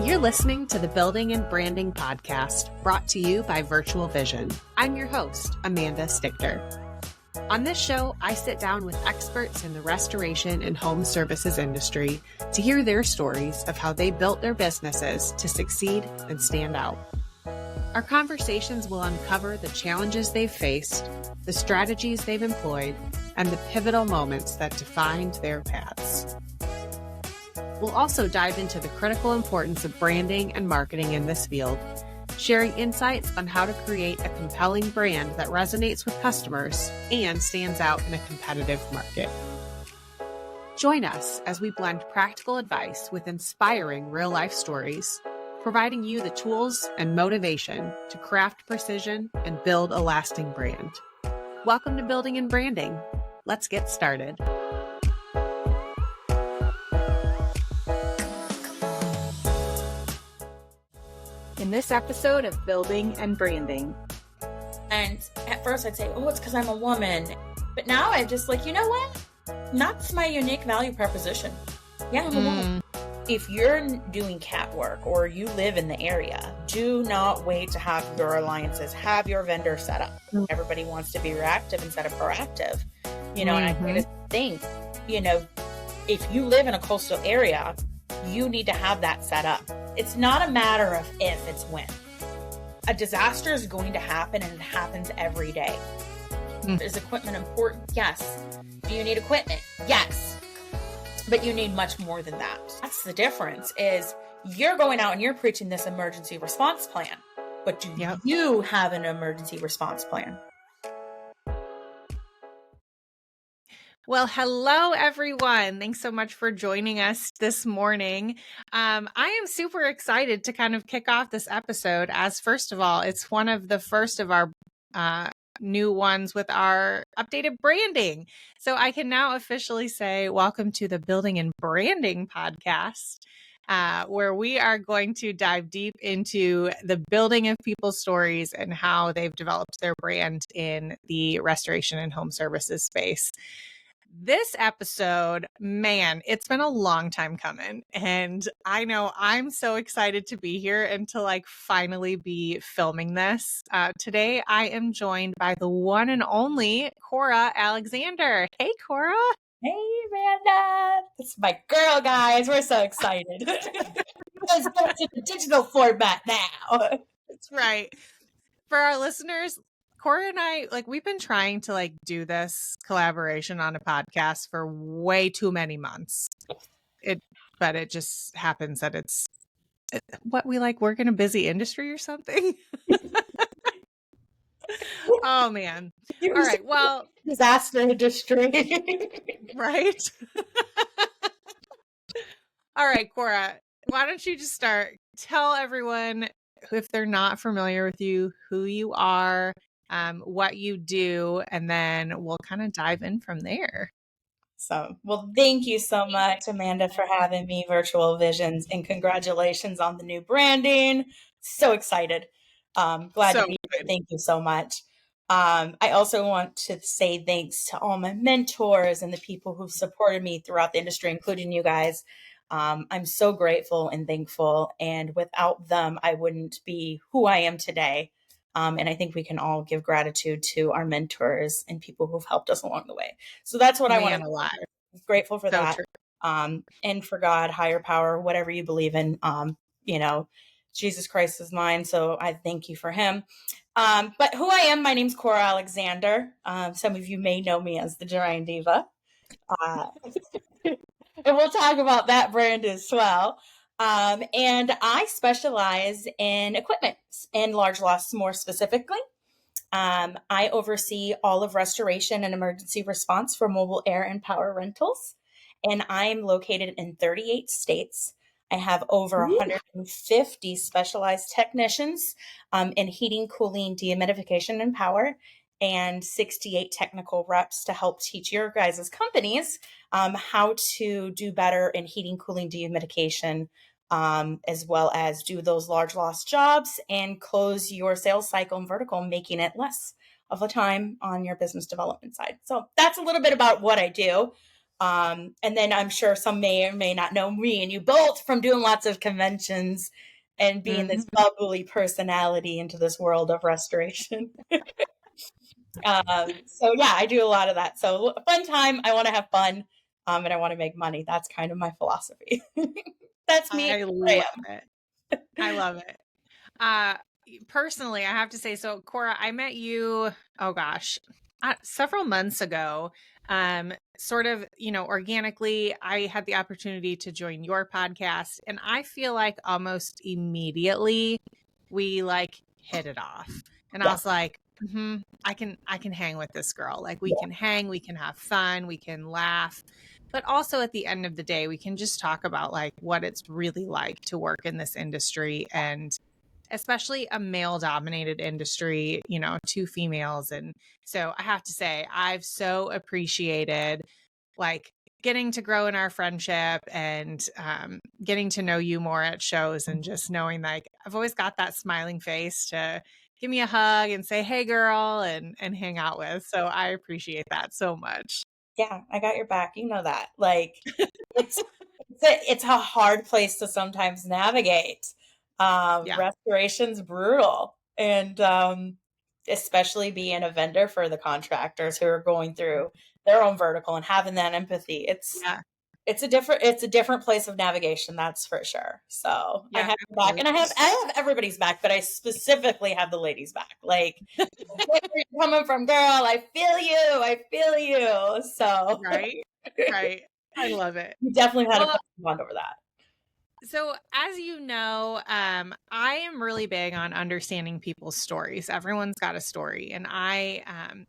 You're listening to the Building and Branding Podcast, brought to you by Virtual Vision. I'm your host, Amanda Stichter. On this show, I sit down with experts in the restoration and home services industry to hear their stories of how they built their businesses to succeed and stand out. Our conversations will uncover the challenges they've faced, the strategies they've employed, and the pivotal moments that defined their paths. We'll also dive into the critical importance of branding and marketing in this field, sharing insights on how to create a compelling brand that resonates with customers and stands out in a competitive market. Join us as we blend practical advice with inspiring real-life stories, providing you the tools and motivation to craft precision and build a lasting brand. Welcome to Building and Branding. Let's get started. In this episode of Building and Branding. And at first I'd say, oh, it's because I'm a woman. But now I'm just like, you know what? That's my unique value proposition. Yeah, I'm a woman. If you're doing cat work or you live in the area, do not wait to have your alliances, have your vendor set up. Everybody wants to be reactive instead of proactive. And I just think, if you live in a coastal area, you need to have that set up. It's not a matter of if, it's when. A disaster is going to happen, and it happens every day. Is equipment important? Yes. Do you need equipment? Yes. But you need much more than that. That's the difference, is you're going out and you're preaching this emergency response plan. But do you have an emergency response plan? Well, hello, everyone. Thanks so much for joining us this morning. I am super excited to kind of kick off this episode as, first of all, it's one of the first of our new ones with our updated branding. So I can now officially say welcome to the Building and Branding Podcast, where we are going to dive deep into the building of people's stories and how they've developed their brand in the restoration and home services space. This episode, man, it's been a long time coming, and I know I'm so excited to be here and to finally be filming this. Today, I am joined by the one and only Cora Alexander. Hey, Cora. Hey, Amanda. It's my girl, guys. We're so excited. Let's go to the digital format now. That's right. For our listeners, Cora and I, we've been trying to do this collaboration on a podcast for way too many months. But it just happens that it's what we work in a busy industry or something. Oh man. All right. Well, disaster industry. Right. All right, Cora, why don't you just start? Tell everyone, if they're not familiar with you, who you are, what you do, and then we'll kind of dive in from there. Well, thank you so much, Amanda, for having me, Virtual Visions, and congratulations on the new branding. So excited. Glad to be here. Thank you so much. I also want to say thanks to all my mentors and the people who've supported me throughout the industry, including you guys. I'm so grateful and thankful, and without them, I wouldn't be who I am today. And I think we can all give gratitude to our mentors and people who've helped us along the way. So that's what I want to be grateful for, that. And for God, higher power, whatever you believe in. Jesus Christ is mine. So I thank you for him. But who I am, my name's Cora Alexander. Some of you may know me as the Drying Diva. And we'll talk about that brand as well. And I specialize in equipment and large loss more specifically. I oversee all of restoration and emergency response for mobile air and power rentals. And I'm located in 38 states. I have over 150 specialized technicians in heating, cooling, dehumidification, and power, and 68 technical reps to help teach your guys' companies how to do better in heating, cooling, dehumidification, as well as do those large loss jobs and close your sales cycle and vertical, making it less of a time on your business development side. So that's a little bit about what I do. And then I'm sure some may or may not know me and you both from doing lots of conventions and being this bubbly personality into this world of restoration. So yeah, I do a lot of that. So fun time. I want to have fun, and I want to make money. That's kind of my philosophy. That's me. I love it. I love it. Personally, I have to say, so Cora, I met you, oh gosh, several months ago. Sort of, organically, I had the opportunity to join your podcast, and I feel like almost immediately we like hit it off. And I was like, I can hang with this girl. Like we can hang, we can have fun, we can laugh. But also at the end of the day, we can just talk about like what it's really like to work in this industry, and especially a male dominated industry, two females. And so I have to say, I've so appreciated like getting to grow in our friendship and getting to know you more at shows, and just knowing like I've always got that smiling face to give me a hug and say, hey girl, and hang out with. So I appreciate that so much. Yeah, I got your back. You know that. Like it's a hard place to sometimes navigate. Restoration's brutal. And especially being a vendor for the contractors who are going through their own vertical and having that empathy. It's a different place of navigation, that's for sure. So I have your back, and I have everybody's back, but I specifically have the ladies' back. Like where you're coming from, girl, I feel you. So right. I love it. You definitely had a bond over that. So, as you know, I am really big on understanding people's stories. Everyone's got a story. And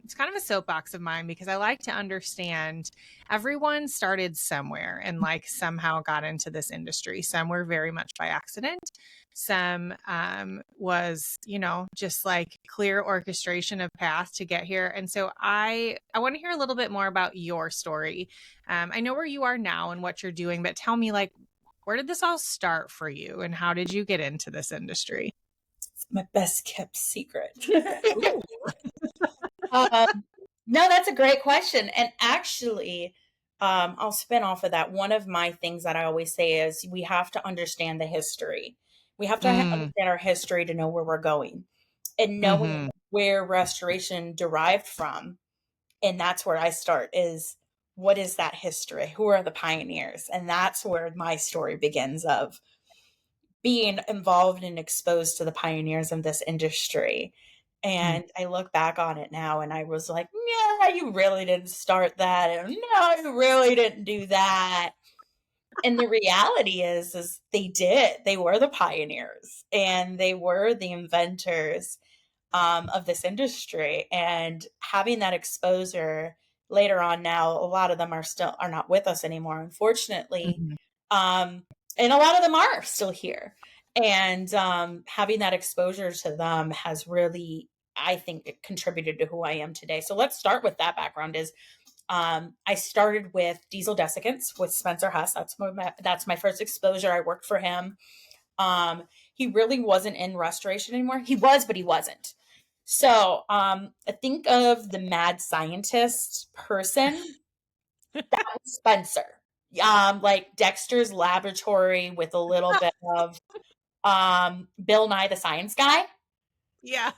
it's kind of a soapbox of mine because I like to understand everyone started somewhere and like somehow got into this industry. Some were very much by accident. Some was, just like clear orchestration of path to get here. And so I want to hear a little bit more about your story. I know where you are now and what you're doing, but tell me, like, where did this all start for you, and how did you get into this industry? It's my best kept secret. No, that's a great question. And actually, I'll spin off of that. One of my things that I always say is we have to understand the history. We have to understand our history to know where we're going, and knowing where restoration derived from. And that's where I start is, what is that history? Who are the pioneers? And that's where my story begins, of being involved and exposed to the pioneers of this industry. And I look back on it now and I was like, yeah, you really didn't start that. And no, you really didn't do that. And the reality is they did. They were the pioneers and they were the inventors of this industry. And having that exposure later on, now a lot of them are not with us anymore, unfortunately. And a lot of them are still here. And having that exposure to them has really, I think, contributed to who I am today. So let's start with that background. Is I started with diesel desiccants with Spencer Huss. That's my first exposure. I worked for him. He really wasn't in restoration anymore. He was, but he wasn't. So I think of the mad scientist person. That was Spencer. Like Dexter's Laboratory with a little bit of Bill Nye the Science Guy. Yeah.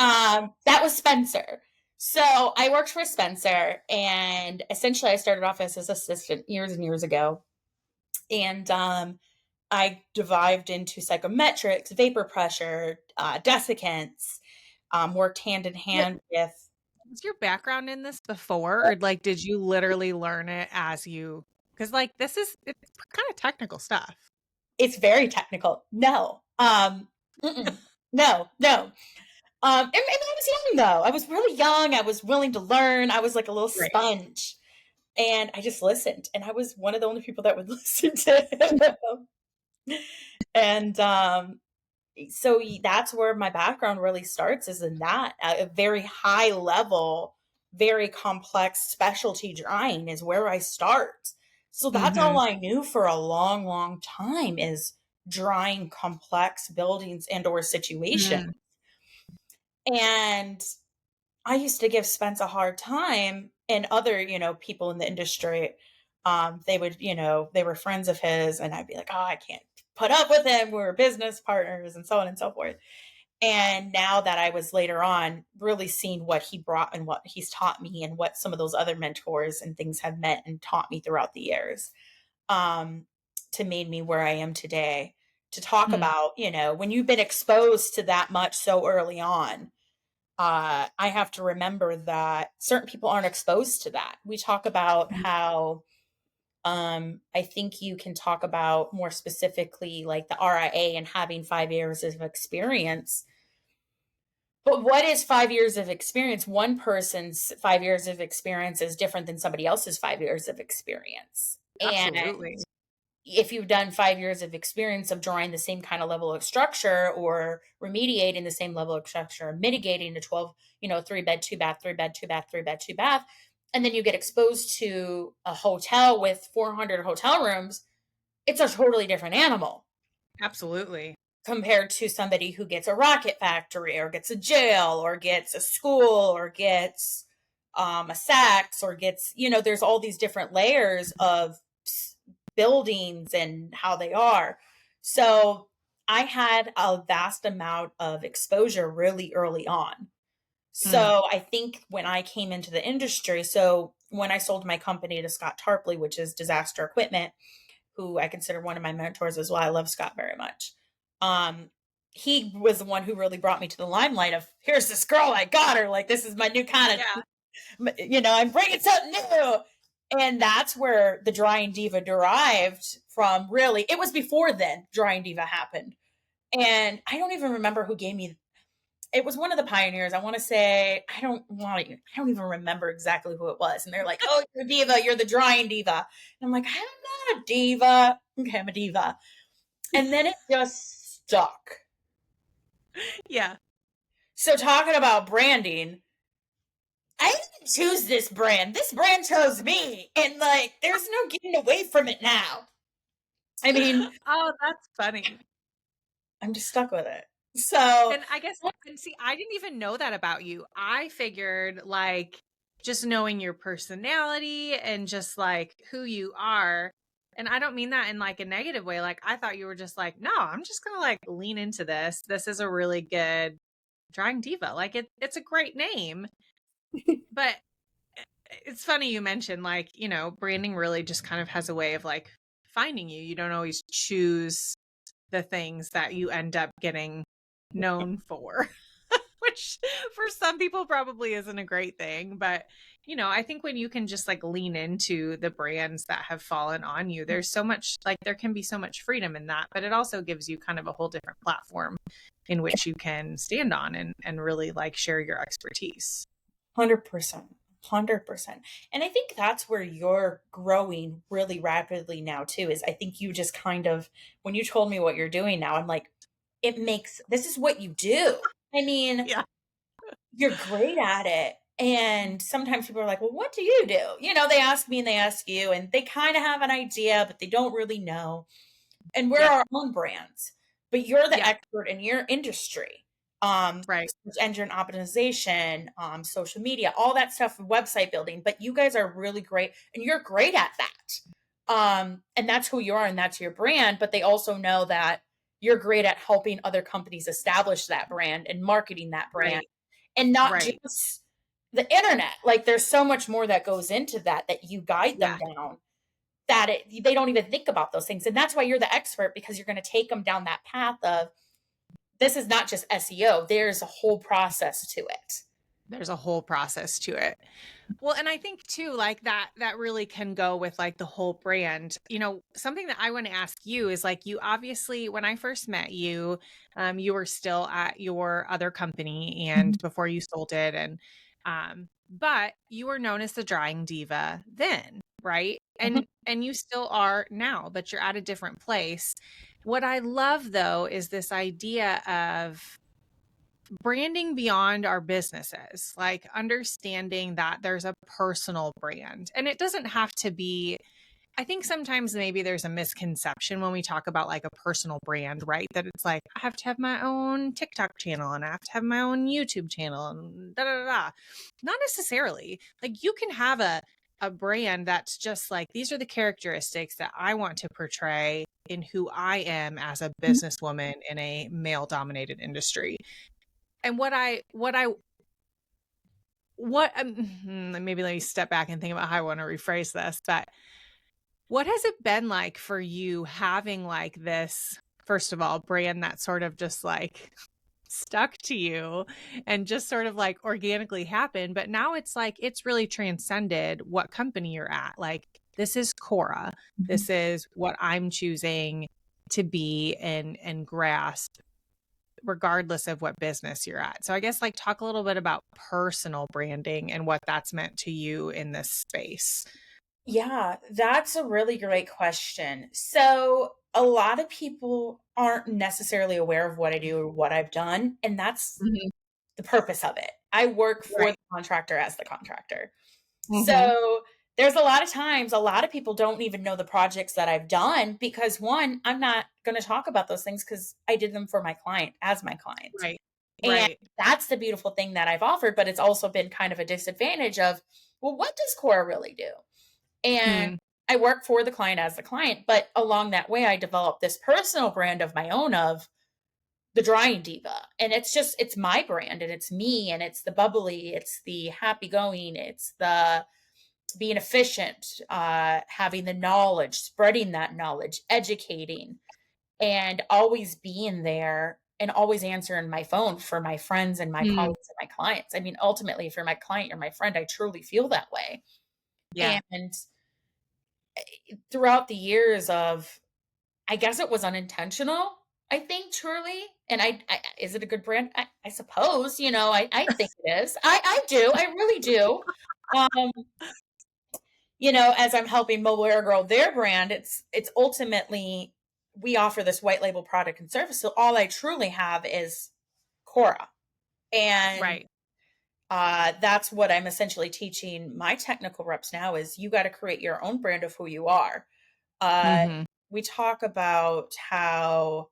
That was Spencer. So I worked for Spencer, and essentially I started off as his assistant years and years ago. And I dived into psychometrics, vapor pressure, desiccants, worked hand in hand with. Was your background in this before, or like did you literally learn it as you, because like it's kind of technical stuff. It's very technical. No. No. And I was young though. I was really young. I was willing to learn. I was like a little sponge. And I just listened. And I was one of the only people that would listen to him. And so that's where my background really starts, is in that a very high level, very complex specialty drying is where I start. So that's all I knew for a long, long time, is drying complex buildings and or situations. And I used to give Spence a hard time, and other, people in the industry, They would, they were friends of his, and I'd be like, oh, I can't put up with him. We're business partners and so on and so forth. And now that I was later on really seeing what he brought and what he's taught me and what some of those other mentors and things have meant and taught me throughout the years, to made me where I am today, to talk about, when you've been exposed to that much so early on, I have to remember that certain people aren't exposed to that. We talk about how, I think you can talk about more specifically like the RIA and having 5 years of experience. But what is 5 years of experience? One person's 5 years of experience is different than somebody else's 5 years of experience. Absolutely. And if you've done 5 years of experience of drawing the same kind of level of structure or remediating the same level of structure, mitigating the 12, 3 bed, 2 bath, 3 bed, 2 bath, 3 bed, 2 bath, and then you get exposed to a hotel with 400 hotel rooms, it's a totally different animal. Absolutely. Compared to somebody who gets a rocket factory or gets a jail or gets a school or gets a Saks or gets, there's all these different layers of buildings and how they are. So I had a vast amount of exposure really early on. So I think when I came into the industry, so when I sold my company to Scott Tarpley, which is Disaster Equipment, who I consider one of my mentors as well. I love Scott very much. He was the one who really brought me to the limelight of, here's this girl, I got her. Like, this is my new kind of, I'm bringing something new. And that's where the Drying Diva derived from. Really, it was before then Drying Diva happened. And I don't even remember who gave me, it was one of the pioneers. I want to say, I don't even remember exactly who it was. And they're like, oh, you're a diva, you're the Drying Diva. And I'm like, I'm not a diva. Okay, I'm a diva. And then it just stuck. Yeah. So talking about branding, I didn't choose this brand. This brand chose me. And like, there's no getting away from it now. I mean, oh, that's funny. I'm just stuck with it. So, and I guess, and see, I didn't even know that about you. I figured like just knowing your personality and just like who you are. And I don't mean that in like a negative way. Like I thought you were just like, no, I'm just going to like lean into this. This is a really good Drying Diva. Like it's a great name. But it's funny you mentioned like, branding really just kind of has a way of like finding you. You don't always choose the things that you end up getting known for, which for some people probably isn't a great thing. But, I think when you can just like lean into the brands that have fallen on you, there's so much, like there can be so much freedom in that, but it also gives you kind of a whole different platform in which you can stand on and really like share your expertise. 100%. 100%. And I think that's where you're growing really rapidly now too, is I think you just kind of, when you told me what you're doing now, I'm like, this is what you do. I mean, yeah. You're great at it. And sometimes people are like, well, what do you do? They ask me and they ask you, and they kind of have an idea, but they don't really know. And we're our own brands, but you're the expert in your industry. Right. Search engine optimization, social media, all that stuff, website building, but you guys are really great and you're great at that. And that's who you are and that's your brand, but they also know that you're great at helping other companies establish that brand and marketing that brand and not just the internet. Like there's so much more that goes into that you guide them down that they don't even think about those things. And that's why you're the expert, because you're going to take them down that path of, this is not just SEO. There's a whole process to it. There's a whole process to it. Well, and I think too, like that really can go with like the whole brand. Something that I want to ask you is like, you obviously, when I first met you, you were still at your other company and before you sold it. And, but you were known as the Drying Diva then, right? And you still are now, but you're at a different place. What I love though, is this idea of branding beyond our businesses, like understanding that there's a personal brand. And it doesn't have to be, I think sometimes maybe there's a misconception when we talk about like a personal brand, right? That it's like, I have to have my own TikTok channel and I have to have my own YouTube channel and da da da. Not necessarily. Like you can have a a brand that's just like, these are the characteristics that I want to portray in who I am as a businesswoman in a male dominated industry. And maybe let me step back and think about how I want to rephrase this, but what has it been like for you having like this, first of all, brand that sort of just like stuck to you and just sort of like organically happened, but now it's like it's really transcended what company you're at. Like, this is Cora. This is what I'm choosing to be and grasp regardless of what business you're at. So I guess like talk a little bit about personal branding and what that's meant to you in this space. Yeah, that's a really great question. So a lot of people aren't necessarily aware of what I do or what I've done, and that's the purpose of it. I work for the contractor as the contractor. So there's a lot of times, a lot of people don't even know the projects that I've done because, one, I'm not going to talk about those things because I did them for my client as my client. Right. And that's the beautiful thing that I've offered, but it's also been kind of a disadvantage of, well, what does Cora really do? And I work for the client as the client, but along that way, I developed this personal brand of my own of the Drying Diva. And it's my brand and it's me and it's the bubbly, it's the happy going, it's the being efficient, having the knowledge, spreading that knowledge, educating, and always being there and always answering my phone for my friends and my colleagues and my clients. I mean, ultimately, if you're my client, you're my friend. I truly feel that way. Yeah. And throughout the years of, I guess it was unintentional, I think, truly. And I is it a good brand? I suppose, I think it is. I do. I really do. As I'm helping Mobile Air grow their brand, it's ultimately, we offer this white label product and service. So all I truly have is Cora. And that's what I'm essentially teaching my technical reps now is you got to create your own brand of who you are. We talk about how,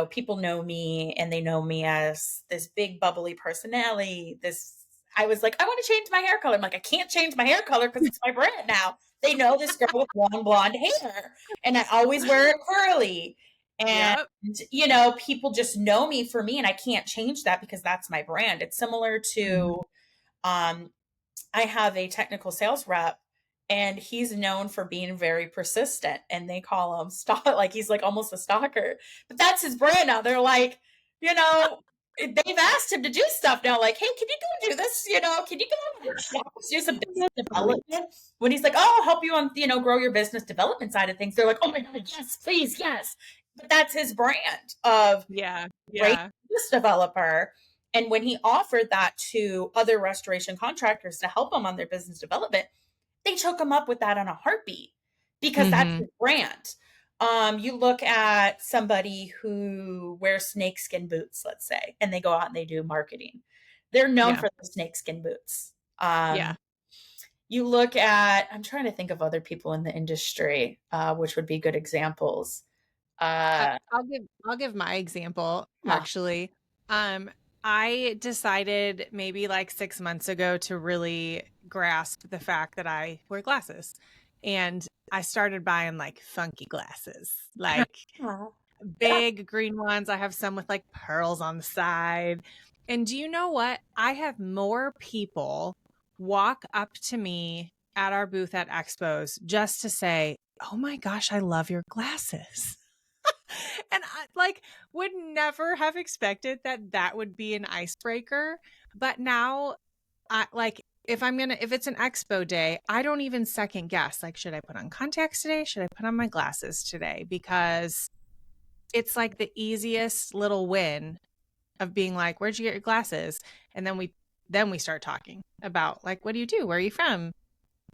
people know me and they know me as this big bubbly personality. I was like, I want to change my hair color. I'm like, I can't change my hair color because it's my brand now. They know this girl with long blonde hair and I always wear it curly. And, people just know me for me and I can't change that because that's my brand. It's similar to, I have a technical sales rep and he's known for being very persistent and they call him like he's like almost a stalker, but that's his brand now. They're like, they've asked him to do stuff now, like, hey, can you go do this? Can you go do some business development? When he's like, oh, I'll help you on, grow your business development side of things. They're like, oh my God, yes, please, yes. But that's his brand of great business developer. And when he offered that to other restoration contractors to help them on their business development, they took him up with that on a heartbeat because that's his brand. You look at somebody who wears snakeskin boots, let's say, and they go out and they do marketing. They're known for the snakeskin boots. You look at, I'm trying to think of other people in the industry, which would be good examples. I'll give my example, actually. I decided maybe like 6 months ago to really grasp the fact that I wear glasses. And I started buying like funky glasses, like big green ones. I have some with like pearls on the side. And do you know what? I have more people walk up to me at our booth at Expos just to say, oh my gosh, I love your glasses. And I would never have expected that would be an icebreaker. But now if it's an expo day, I don't even second guess. Like, should I put on contacts today? Should I put on my glasses today? Because it's like the easiest little win of being like, where'd you get your glasses? And then we start talking about like, what do you do? Where are you from?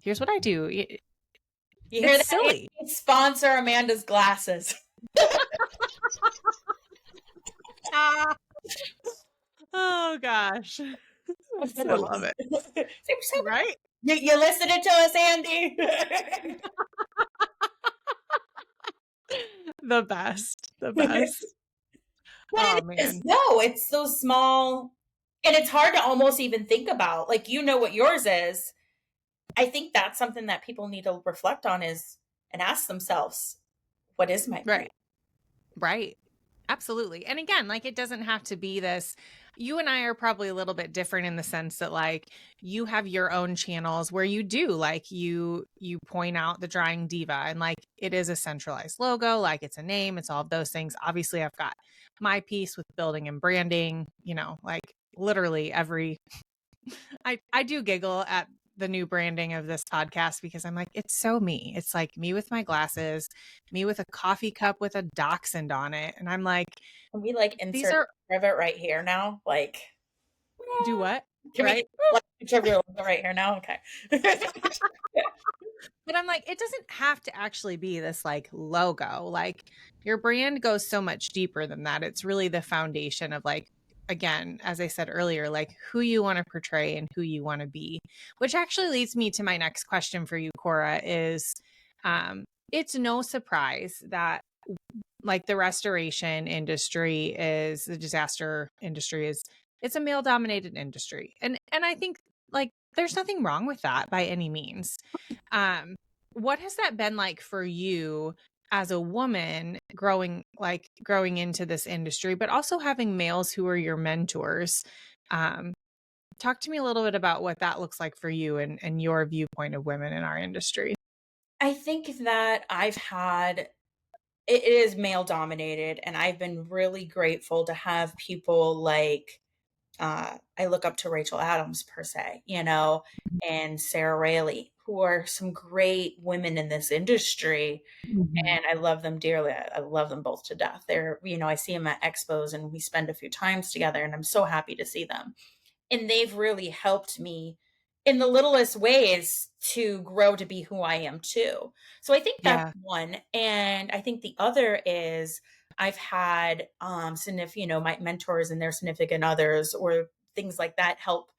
Here's what I do. You hear that? Silly. Sponsor Amanda's glasses. Oh gosh. I love it. Right? You listening to us, Andy? The best. Oh, man. No, it's so small. And it's hard to almost even think about. Like, what yours is. I think that's something that people need to reflect on and ask themselves, what is my brand? Right. Absolutely. And again, like it doesn't have to be this. You and I are probably a little bit different in the sense that like you have your own channels where you do like you point out the Drying Diva and like it is a centralized logo, like it's a name, it's all of those things. Obviously, I've got my piece with building and branding, like literally every I do giggle at the new branding of this podcast because I'm like, it's so me. It's like me with my glasses, me with a coffee cup with a dachshund on it. And I'm like, Can we like these insert are a picture of it right here now? Like, do what? can we Right. get like a picture of your logo right here now? Okay. But I'm like, it doesn't have to actually be this like logo. Like your brand goes so much deeper than that. It's really the foundation of like, again, as I said earlier, like who you want to portray and who you want to be, which actually leads me to my next question for you, Cora, is it's no surprise that like the restoration industry is the disaster industry is it's a male dominated industry. And I think like there's nothing wrong with that by any means. What has that been like for you as a woman growing into this industry, but also having males who are your mentors? Talk to me a little bit about what that looks like for you and your viewpoint of women in our industry. I think that it is male dominated, and I've been really grateful to have people like I look up to Rachel Adams per se, and Sarah Rayleigh, who are some great women in this industry, Mhm. and I love them dearly. I love them both to death. I see them at expos and we spend a few times together, and I'm so happy to see them. And they've really helped me in the littlest ways to grow to be who I am too. So I think that's Yeah. one. And I think the other is I've had my mentors and their significant others or things like that help,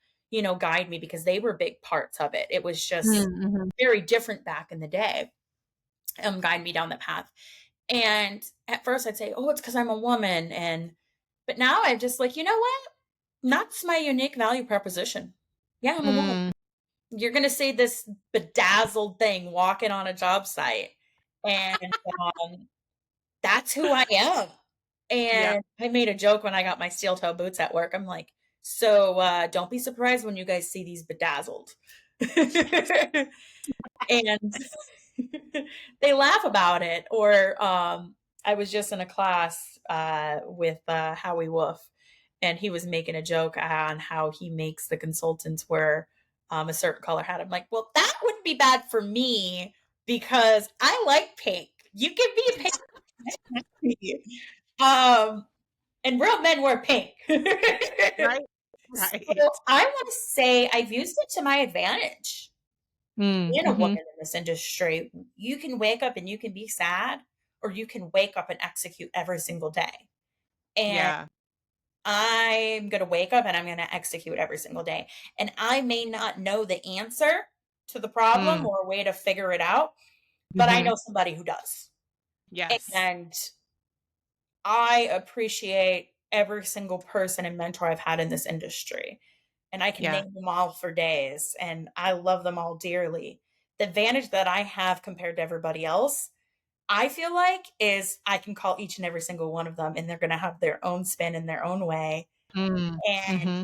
guide me because they were big parts of it. It was just Mm-hmm. very different back in the day, guide me down the path. And at first I'd say, oh, it's because I'm a woman. But now I'm just like, you know what? That's my unique value proposition. Yeah, I'm a woman. Mm, You're gonna see this bedazzled thing walking on a job site, and, um, that's who I am. yep. And I made a joke when I got my steel toe boots at work. I'm like, "So, don't be surprised when you guys see these bedazzled." And they laugh about it. Or I was just in a class with Howie Wolf, and he was making a joke on how he makes the consultants wear a certain color hat. I'm like, well, that wouldn't be bad for me because I like pink. You give me a pink. um, and real men wear pink. Right. So Right. I want to say I've used it to my advantage. Being a woman Mm-hmm. in this industry, you can wake up and you can be sad, or you can wake up and execute every single day. And Yeah. I'm going to wake up and I'm going to execute every single day. And I may not know the answer to the problem Mm. or a way to figure it out, but I Mm-hmm. know somebody who does. Yes. And I appreciate every single person and mentor I've had in this industry. And I can Yeah. name them all for days, and I love them all dearly. The advantage that I have compared to everybody else, I feel like, is I can call each and every single one of them, and they're going to have their own spin in their own way. Mm. And Mm-hmm.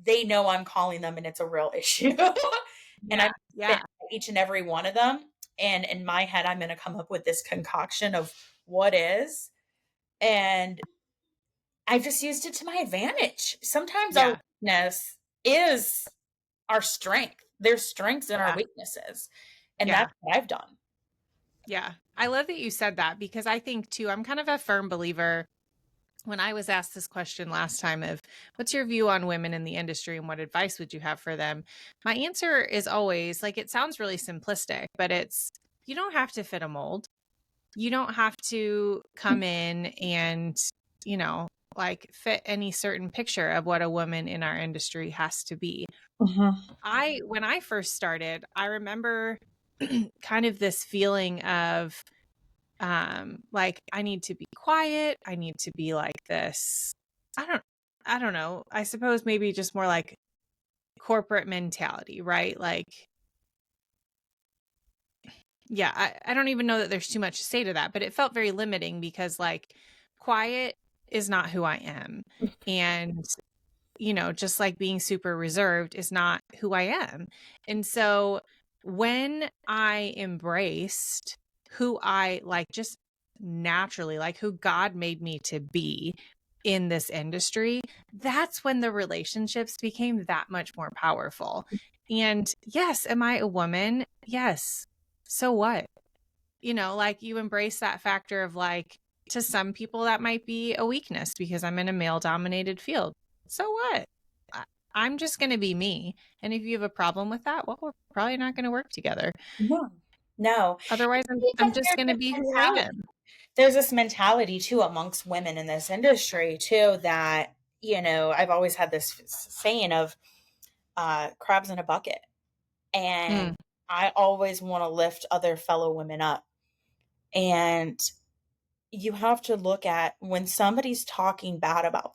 they know I'm calling them, and it's a real issue. And Yeah. I'm Yeah. spitting at each and every one of them. And in my head, I'm going to come up with this concoction of what is. And I've just used it to my advantage. Sometimes our Yeah. weakness is our strength. There's strengths in our Yeah. weaknesses. And Yeah. that's what I've done. Yeah. I love that you said that because I think too, I'm kind of a firm believer when I was asked this question last time of what's your view on women in the industry and what advice would you have for them? My answer is always like, it sounds really simplistic, but it's, you don't have to fit a mold. You don't have to come in and, you know, like fit any certain picture of what a woman in our industry has to be. When I first started, I remember kind of this feeling of like I need to be quiet, I need to be like this. I don't I don't know. I suppose maybe just more like corporate mentality, right? Like Yeah, I don't even know that there's too much to say to that, but it felt very limiting because like quiet is not who I am. And, just like being super reserved is not who I am. And so when I embraced who I like, just naturally, like who God made me to be in this industry, that's when the relationships became that much more powerful. And yes, am I a woman? Yes. So what? Like you embrace that factor of like, to some people that might be a weakness because I'm in a male dominated field. So what? I'm just going to be me. And if you have a problem with that, well, we're probably not going to work together. No. Otherwise, I'm just going to be who I am. There's this mentality too amongst women in this industry too, that, I've always had this saying of crabs in a bucket. And I always want to lift other fellow women up. And you have to look at when somebody's talking bad about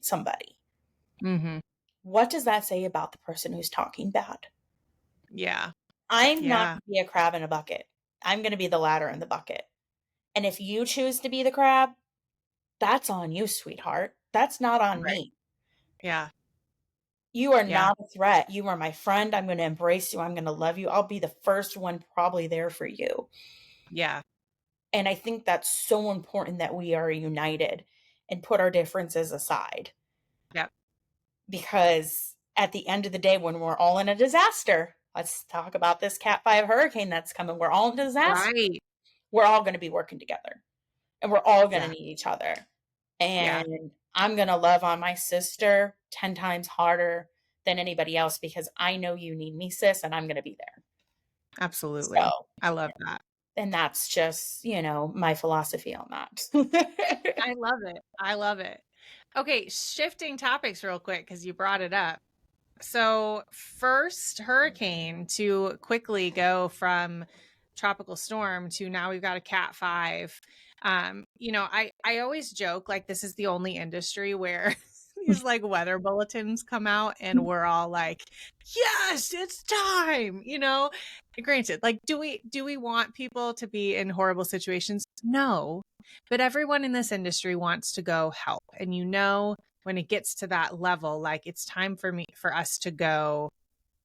somebody. What does that say about the person who's talking bad? Yeah. I'm not going to be a crab in a bucket. I'm going to be the ladder in the bucket. And if you choose to be the crab, that's on you, sweetheart. That's not on me. Yeah. You are not a threat. You are my friend. I'm going to embrace you. I'm going to love you. I'll be the first one probably there for you. Yeah. And I think that's so important that we are united and put our differences aside. Yep. Because at the end of the day, when we're all in a disaster, let's talk about this Cat 5 hurricane that's coming. We're all in a disaster. Right. We're all going to be working together and we're all going to need each other. And I'm going to love on my sister 10 times harder than anybody else because I know you need me, sis, and I'm going to be there. Absolutely. So, I love that. And that's just, my philosophy on that. I love it. I love it. Okay, shifting topics real quick because you brought it up. So, first hurricane to quickly go from tropical storm to now we've got a Cat 5. I always joke like this is the only industry where these like weather bulletins come out and we're all like, yes, it's time. Granted, like do we want people to be in horrible situations? No. But everyone in this industry wants to go help. And when it gets to that level, like it's time for us to go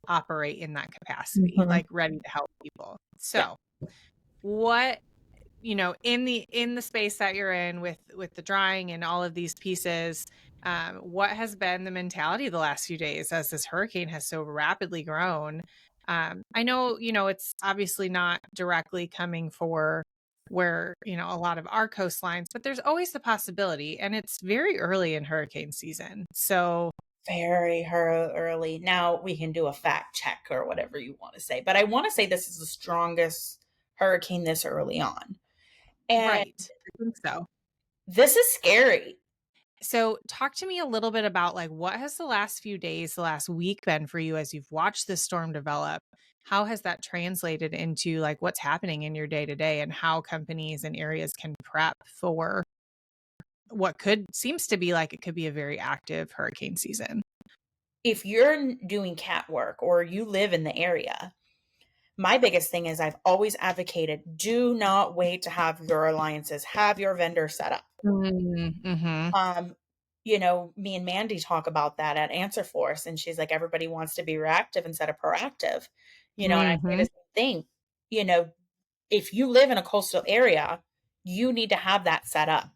operate in that capacity, like ready to help people. So what, in the space that you're in with the drying and all of these pieces, what has been the mentality the last few days as this hurricane has so rapidly grown? I know, it's obviously not directly coming for where, a lot of our coastlines, but there's always the possibility, and it's very early in hurricane season. So very early. Now we can do a fact check or whatever you want to say, but I want to say this is the strongest hurricane this early on. And right. I think so. This is scary. So talk to me a little bit about like what has the last few days, the last week been for you as you've watched this storm develop? How has that translated into like what's happening in your day to day and how companies and areas can prep for what seems to be like it could be a very active hurricane season? If you're doing cat work or you live in the area, my biggest thing is I've always advocated, do not wait to have your alliances, have your vendor set up. Me and Mandy talk about that at Answer Force, and she's like, everybody wants to be reactive instead of proactive, and I say the same thing, if you live in a coastal area, you need to have that set up.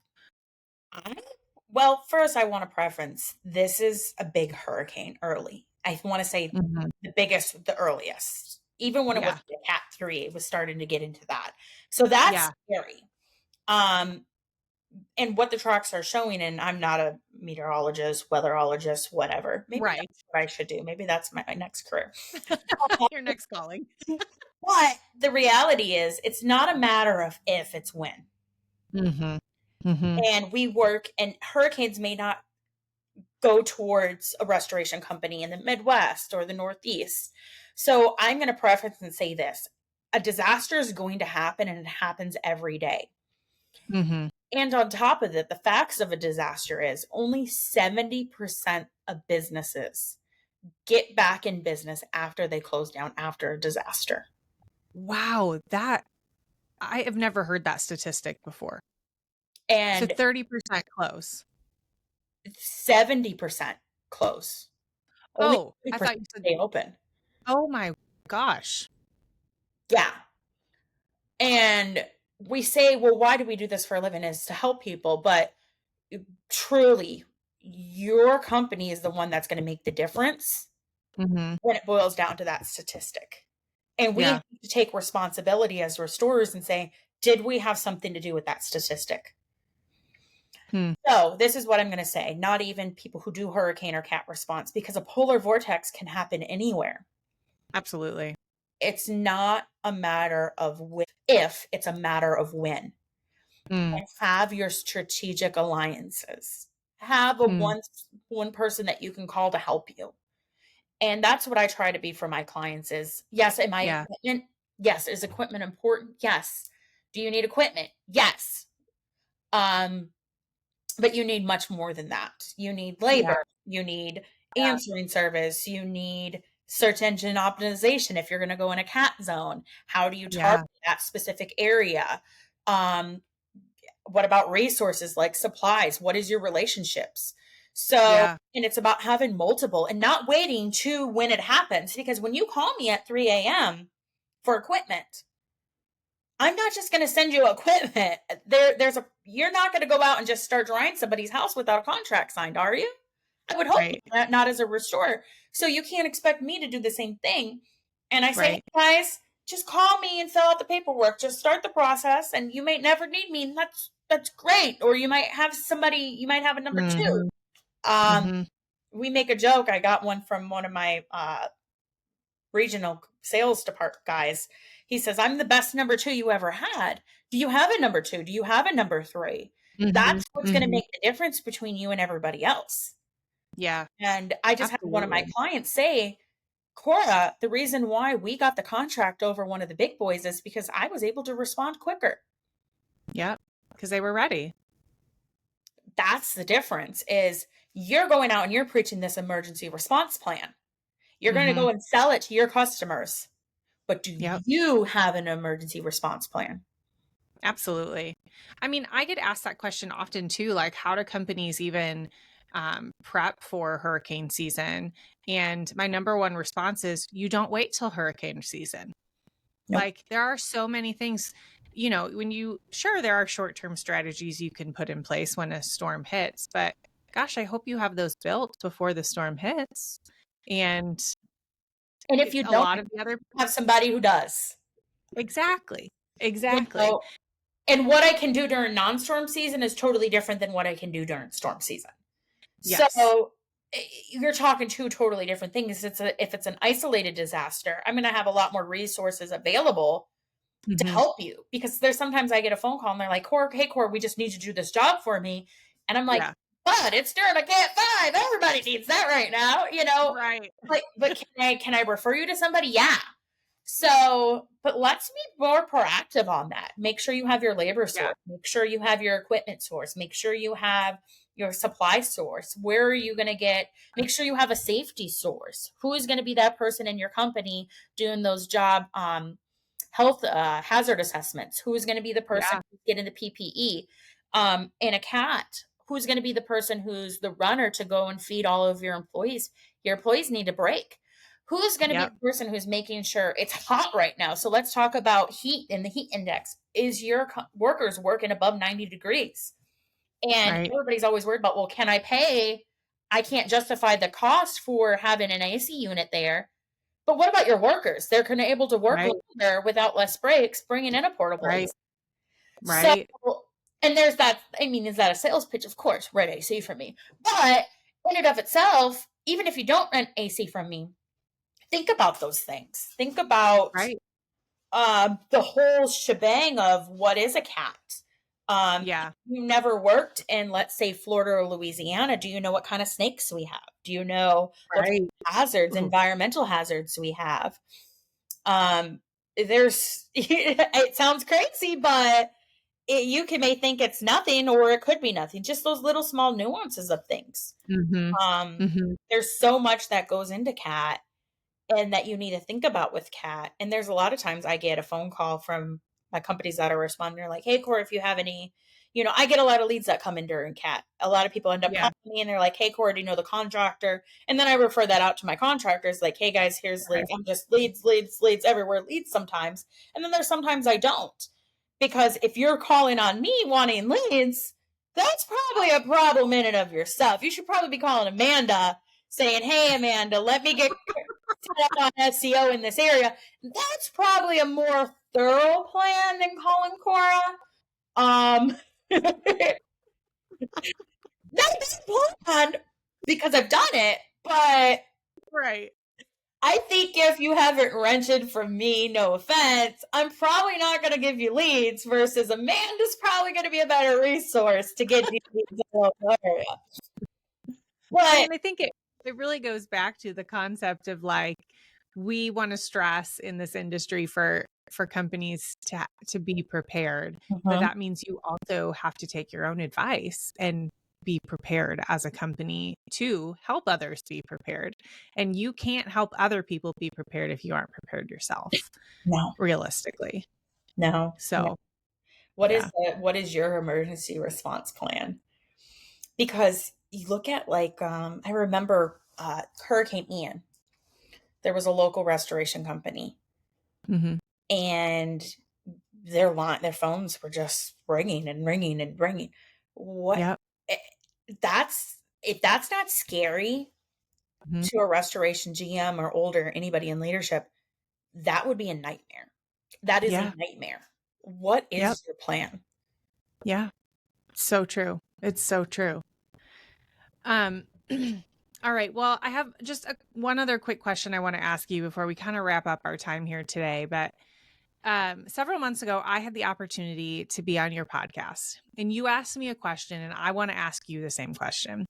Well, first I want to preference, this is a big hurricane early. I want to say the biggest, the earliest. Even when it was a Cat 3, it was starting to get into that. So that's scary. And what the tracks are showing, and I'm not a meteorologist, weatherologist, whatever. Maybe that's what I should do. Maybe that's my next career. Your next calling. But the reality is, it's not a matter of if, it's when. And we work, and hurricanes may not go towards a restoration company in the Midwest or the Northeast. So I'm going to preface and say this. A disaster is going to happen, and it happens every day. And on top of it, the facts of a disaster is only 70% of businesses get back in business after they close down after a disaster. Wow, that I have never heard that statistic before. And so 30% close. 70% close. Only I thought you said stay open. Oh my gosh. Yeah. And we say, well, why do we do this for a living? Is to help people. But truly, your company is the one that's going to make the difference when it boils down to that statistic. And we have to take responsibility as restorers and say, did we have something to do with that statistic? So this is what I'm going to say. Not even people who do hurricane or cat response, because a polar vortex can happen anywhere. Absolutely. It's not a matter of if, it's a matter of when. And have your strategic alliances. Have a one person that you can call to help you. And that's what I try to be for my clients is, yes, am I equipment? Yes. Is equipment important? Yes. Do you need equipment? Yes. But you need much more than that. You need labor. You need answering service. You need search engine optimization. If you're going to go in a cat zone, how do you target that specific area? What about resources like supplies? What is your relationships? So, and it's about having multiple and not waiting to when it happens. Because when you call me at 3 a.m. for equipment, I'm not just going to send you equipment. You're not going to go out and just start drying somebody's house without a contract signed, are you? I would hope not as a restorer. So you can't expect me to do the same thing. And I say, guys, just call me and fill out the paperwork. Just start the process, and you may never need me. And that's great. Or you might have you might have a number two. We make a joke. I got one from one of my regional sales department guys. He says, I'm the best number two you ever had. Do you have a number two? Do you have a number three? That's what's going to make the difference between you and everybody else. Yeah. And I just had one of my clients say, Cora, the reason why we got the contract over one of the big boys is because I was able to respond quicker. Yep. Because they were ready. That's the difference is you're going out and you're preaching this emergency response plan. You're going to go and sell it to your customers. But do you have an emergency response plan? Absolutely. I mean, I get asked that question often too, like how do companies even prep for hurricane season? And my number one response is you don't wait till hurricane season. Like there are so many things, there are short-term strategies you can put in place when a storm hits, but gosh, I hope you have those built before the storm hits. And if you don't, have somebody who does. Exactly. And what I can do during non-storm season is totally different than what I can do during storm season. Yes. So you're talking two totally different things. If it's an isolated disaster, I'm going to have a lot more resources available to help you, because there's sometimes I get a phone call and they're like, hey, Cora, we just need you to do this job for me. And I'm like, but it's during a Cat 5. Everybody needs that right now, Right. But can I refer you to somebody? Yeah. So, but let's be more proactive on that. Make sure you have your labor source. Make sure you have your equipment source. Make sure you have your supply source. Where are you going to make sure you have a safety source. Who is going to be that person in your company doing those job health hazard assessments? Who is going to be the person who's getting the PPE? In a cat, who's going to be the person who's the runner to go and feed all of your employees? Your employees need a break. Who's going to be the person who's making sure it's hot right now? So let's talk about heat and the heat index. Is your workers working above 90 degrees? And everybody's always worried about, well, can I pay? I can't justify the cost for having an AC unit there. But what about your workers? They're kind of able to work there without less breaks, bringing in a portable AC. So, and there's that. I mean, is that a sales pitch? Of course, rent AC from me. But in and of itself, even if you don't rent AC from me, think about those things. Think about the whole shebang of what is a cat. You never worked in, let's say, Florida or Louisiana. Do you know what kind of snakes we have? Do you know what hazards, environmental hazards we have? It sounds crazy, but you may think it's nothing, or it could be nothing. Just those little small nuances of things. There's so much that goes into cat and that you need to think about with cat. And there's a lot of times I get a phone call from my companies that are responding. They're like, hey, Cora, if you have any, I get a lot of leads that come in during CAT. A lot of people end up calling me and they're like, hey, Cora, do you know the contractor? And then I refer that out to my contractors, like, hey, guys, here's leads. I'm just leads everywhere, leads sometimes. And then there's sometimes I don't. Because if you're calling on me wanting leads, that's probably a problem in and of yourself. You should probably be calling Amanda saying, hey, Amanda, let me get set up on SEO in this area. That's probably a more thorough plan than calling Cora. Not a bad plan because I've done it, but right. I think if you haven't rented from me, no offense, I'm probably not going to give you leads versus Amanda's probably going to be a better resource to get you leads in the local area. But I think it really goes back to the concept of like, we want to stress in this industry for companies to be prepared, but that means you also have to take your own advice and be prepared as a company to help others be prepared. And you can't help other people be prepared if you aren't prepared yourself. No, realistically. No. So what is your emergency response plan? Because you look at like, I remember Hurricane Ian. There was a local restoration company, and their phones were just ringing and ringing and ringing. What? If that's not scary to a restoration GM or older anybody in leadership, that would be a nightmare. That is a nightmare. What is your plan? Yeah. So true. It's so true. All right. Well, I have just one other quick question I want to ask you before we kind of wrap up our time here today. But several months ago, I had the opportunity to be on your podcast, and you asked me a question, and I want to ask you the same question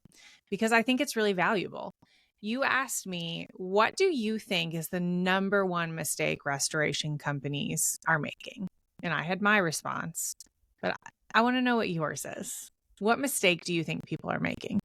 because I think it's really valuable. You asked me, what do you think is the number one mistake restoration companies are making? And I had my response, but I want to know what yours is. What mistake do you think people are making?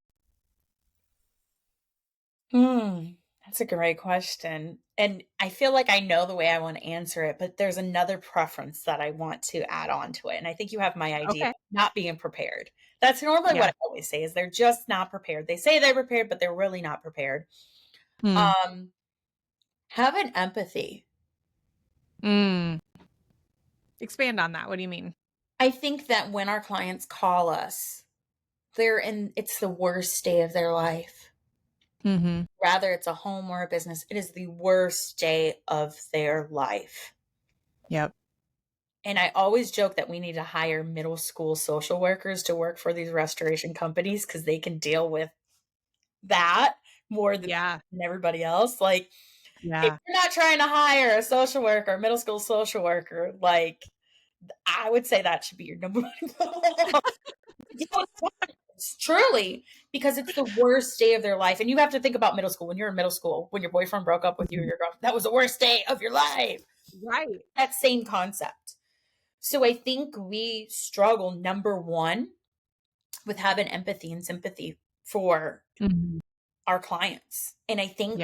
That's a great question. And I feel like I know the way I want to answer it, but there's another preference that I want to add on to it. And I think you have my idea of not being prepared. That's normally what I always say is they're just not prepared. They say they're prepared, but they're really not prepared. Have an empathy. Expand on that. What do you mean? I think that when our clients call us, it's the worst day of their life. Rather it's a home or a business, it is the worst day of their life. Yep. And I always joke that we need to hire middle school social workers to work for these restoration companies because they can deal with that more than everybody else. Like, if you're not trying to hire a social worker, a middle school social worker, like, I would say that should be your number one goal. It's truly, because it's the worst day of their life. And you have to think about middle school. When you're in middle school, when your boyfriend broke up with you or your girlfriend, that was the worst day of your life. Right. That same concept. So I think we struggle, number one, with having empathy and sympathy for our clients. And I think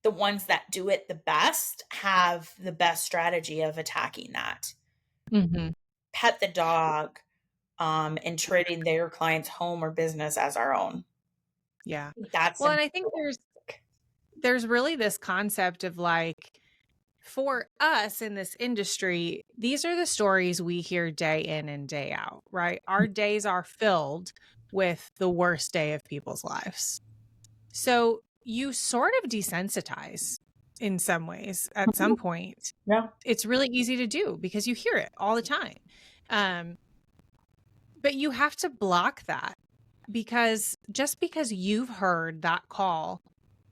the ones that do it the best have the best strategy of attacking that. Pet the dog, and treating their client's home or business as our own. Yeah. That's well, and I think there's really this concept of like, for us in this industry, these are the stories we hear day in and day out, right? Our days are filled with the worst day of people's lives. So you sort of desensitize in some ways at some point. Yeah. It's really easy to do because you hear it all the time. But you have to block that, because just because you've heard that call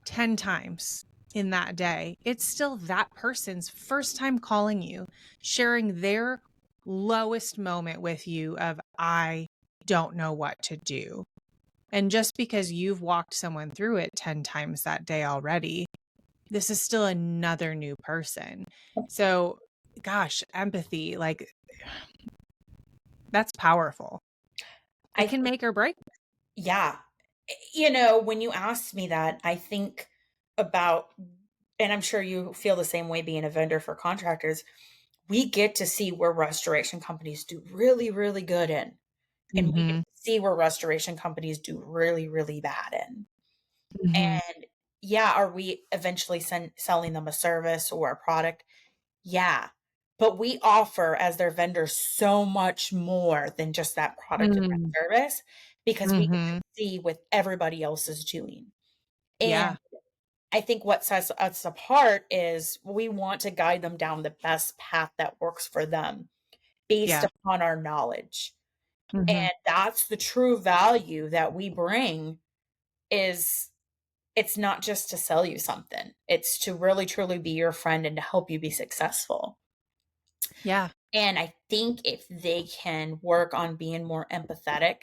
10 times in that day, it's still that person's first time calling you, sharing their lowest moment with you of, I don't know what to do. And just because you've walked someone through it 10 times that day already, this is still another new person. So, gosh, empathy, like, that's powerful. It can make or break. Yeah. When you asked me that, I think about, and I'm sure you feel the same way being a vendor for contractors, we get to see where restoration companies do really, really good in. And we get to see where restoration companies do really, really bad in. And yeah, are we eventually selling them a service or a product? Yeah. But we offer as their vendors so much more than just that product and that service, because we get to see what everybody else is doing. Yeah. And I think what sets us apart is we want to guide them down the best path that works for them based Yeah. upon our knowledge. And that's the true value that we bring. Is it's not just to sell you something. It's to really truly be your friend and to help you be successful. Yeah. And I think if they can work on being more empathetic,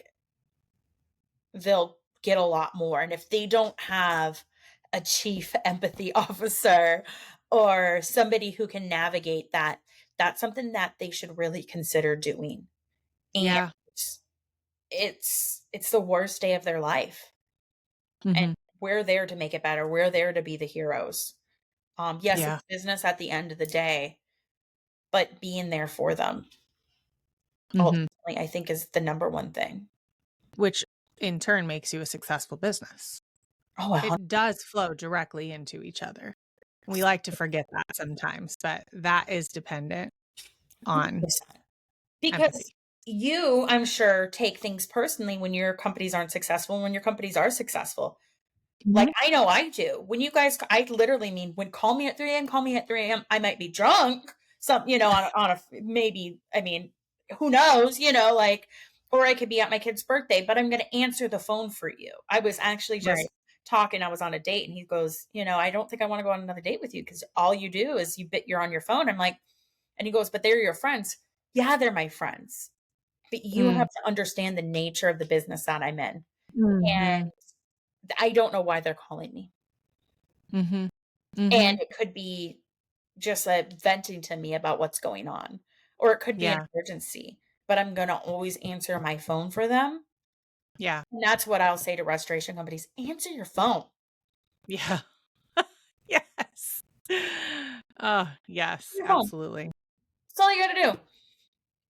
they'll get a lot more. And if they don't have a chief empathy officer or somebody who can navigate that, that's something that they should really consider doing. And Yeah. it's the worst day of their life. And we're there to make it better. We're there to be the heroes. Yes, Yeah. it's business at the end of the day, but being there for them ultimately, I think, is the number one thing. Which in turn makes you a successful business. Oh, It does flow directly into each other. We like to forget that sometimes, but that is dependent on 100%. Because empathy. you, I'm sure, take things personally when your companies aren't successful and when your companies are successful. Like, I know I do. When you guys, I literally mean, when call me at 3 a.m., call me at 3 a.m. I might be drunk, on a maybe, I mean, who knows, like, or I could be at my kid's birthday, but I'm going to answer the phone for you. I was actually just talking, I was on a date and he goes, I don't think I want to go on another date with you because all you do is you're on your phone. I'm like, and he goes, but they're your friends. Yeah, they're my friends. But you have to understand the nature of the business that I'm in. And I don't know why they're calling me. And it could be just venting to me about what's going on, or it could be an emergency, but I'm going to always answer my phone for them. Yeah. And that's what I'll say to restoration companies. Answer your phone. Yeah. Yes. Oh, yes, Your phone. absolutely. That's all you got to do.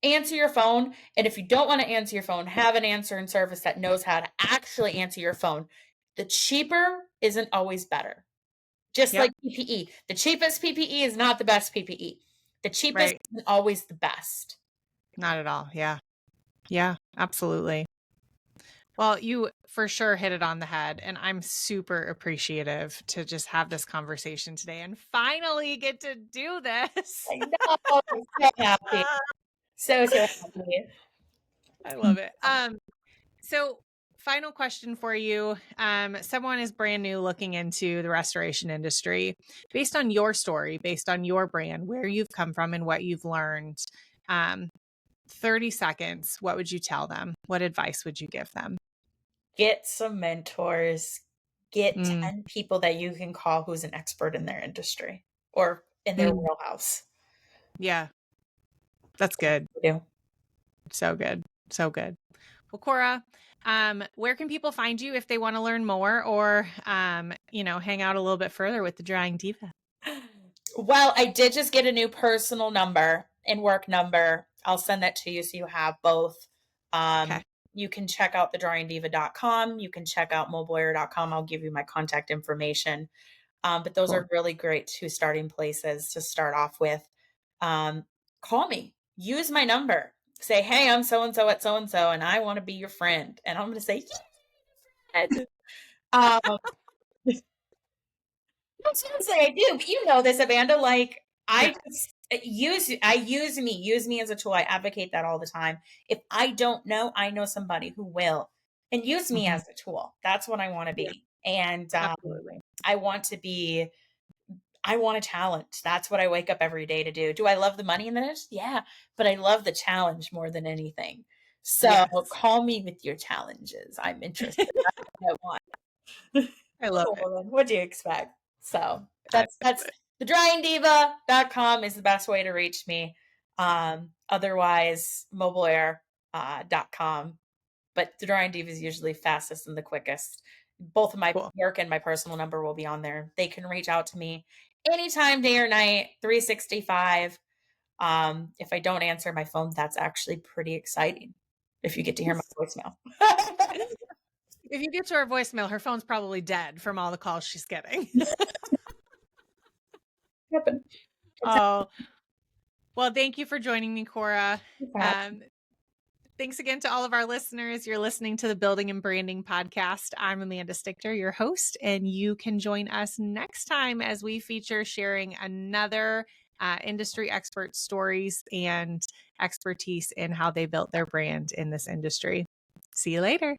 Answer your phone. And if you don't want to answer your phone, have an answering service that knows how to actually answer your phone. The cheaper isn't always better. Just like PPE. The cheapest PPE is not the best PPE. The cheapest isn't always the best. Not at all. Yeah. Yeah, absolutely. Well, you for sure hit it on the head, and I'm super appreciative to just have this conversation today and finally get to do this. I know. I'm so happy. So happy. I love it. So final question for you. Someone is brand new looking into the restoration industry. Based on your story, based on your brand, where you've come from and what you've learned, 30 seconds, what would you tell them? What advice would you give them? Get some mentors. Get 10 people that you can call who's an expert in their industry or in their wheelhouse. Yeah. That's good. So good. So good. Well, Cora, where can people find you if they want to learn more or, hang out a little bit further with the Drying Diva? Well, I did just get a new personal number and work number. I'll send that to you so you have both. Okay. You can check out thedryingdiva.com. You can check out mobileair.com. I'll give you my contact information. But those are really great two starting places to start off with. Call me. Use my number. Say, hey, I'm so-and-so at so-and-so, and I want to be your friend. And I'm going to say, yeah. Seriously, I do. But you know this, Amanda. Like, I use me as a tool. I advocate that all the time. If I don't know, I know somebody who will, and use me as a tool. That's what I want to be. And Absolutely. I want a challenge. That's what I wake up every day to do. Do I love the money in this? Yeah, but I love the challenge more than anything. So call me with your challenges. I'm interested. That's what I want. I love it. What do you expect? So that's thedryingdiva.com is the best way to reach me. Otherwise, mobileair.com. But the Drying Diva is usually fastest and the quickest. Both of my work and my personal number will be on there. They can reach out to me anytime, day or night, 365. If I don't answer my phone, that's actually pretty exciting if you get to hear my voicemail. If you get to her voicemail, her phone's probably dead from all the calls she's getting. Oh, well, thank you for joining me, Cora. Thanks again to all of our listeners. You're listening to the Building and Branding Podcast. I'm Amanda Stichter, your host, and you can join us next time as we feature sharing another industry expert stories and expertise in how they built their brand in this industry. See you later.